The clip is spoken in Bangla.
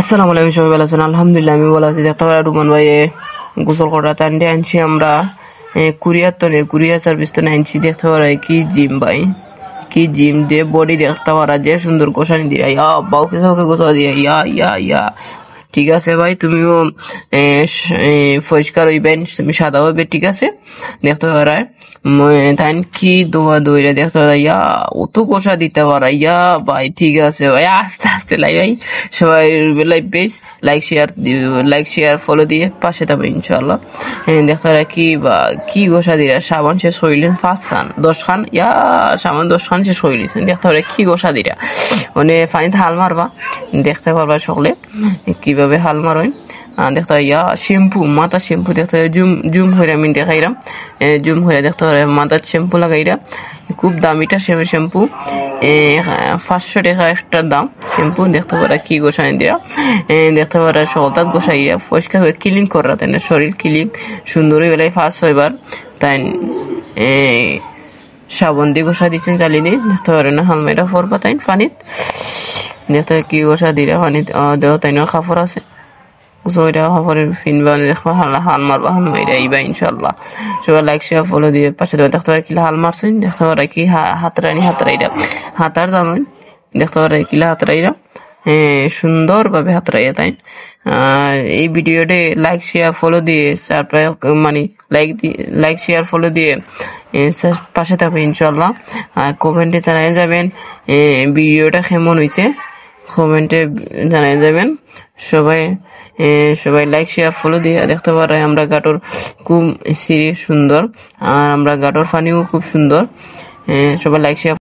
আসসালামু আলাইকুম, সবাই ভালো আছেন? আলহামদুলিল্লাহ আমি ভালো আছি। দেখতে পারা রুমান ভাই গোসল করা টান্ডে আনছি আমরা কুরিয়ার তো নেই, কুরিয়ার সার্ভিস তো আনছি। দেখতে পারা কি জিম ভাই, কি জিম দিয়ে বডি দেখতে পারা যে সুন্দর গোসানি দিয়া ইয়া বাউকে সাউকে গোসা দিয়া ইয়া ইয়া ইয়া। ঠিক আছে ভাই, তুমিও পরিষ্কার হইবেন, তুমি সাদা হইবে। ঠিক আছে, দেখতে পারায় তাই কি দোয়া দইরা দেখতে পারা ইয়া অত গোসা দিতে পারা ইয়া ভাই। ঠিক আছে ভাই, আস্তে আস্তে লাই ভাই। সবাই like page like share follow দিয়ে পাশে থাকবে ইনশাআল্লাহ। দেখতে পারা কি গোসা দিরা সাবান শেষ হইলেন 5 খান 10 খান ইয়া সাবান 10 খান শেষ হইলেছেন। দেখতে পারা কি গোসা দিরা মানে পানিতে হাল মারবা, দেখতে পারবা সকলে কিভাবে হাল মারেন। দেখতে ইয়া শ্যাম্পু, মাথা শ্যাম্পু দেখতে জুম হয়ে আমি দেখাইলাম, জুম হয়ে দেখতে পারে মাথার শ্যাম্পু লাগাইরা। খুব দামিটা শ্যাম্পু, 500 টাকা একটা দাম শ্যাম্পু। দেখতে পারা কি গোসাই দিয়া, দেখতে পারা সকলতা গোসাইয়া পরিষ্কার হয়ে ক্লিন করা, তাই না শরীর ক্লিন সুন্দর হয়ে গেলে ফার্স্ট হইবার তাই সাবন দিয়ে গোসা দিচ্ছেন চালিয়ে দিয়ে। দেখতে পারে না হালমাইরা ফরবা তাই পানিত, দেখতে কি গোসা দিরা পানিত দেহ তাই না কাপড় আছে ওইটা খবরের ফিনবা দেখবা হাল মারবা হাল মাইরা আইবা ইনশাল্লাহ। সবাই লাইক শেয়ার ফলো দিয়ে পাশে দেবে। দেখতে পারে কিলা হাল মারছেন, দেখতে পারে কি হাতরাইরা হাতার জানেন, দেখতে পারে কিলা হাতরাইরা সুন্দর ভাবে হাতরাইয়া তাই। আর এই ভিডিওতে লাইক শেয়ার ফলো দিয়ে তারপরে মানে লাইক শেয়ার ফলো দিয়ে পাশে থাকবে ইনশাল্লাহ। আর কমেন্টে জানাই যাবেন ভিডিওটা কেমন হয়েছে, কমেন্টে জানাই যাবেন। সবাই লাইক শেয়ার ফলো দিয়ে দেখতে পারে আমরা গাটোর খুব সিঁড়ি সুন্দর, আর আমরা গাটোর পানিও খুব সুন্দর। সবাই লাইক শেয়ার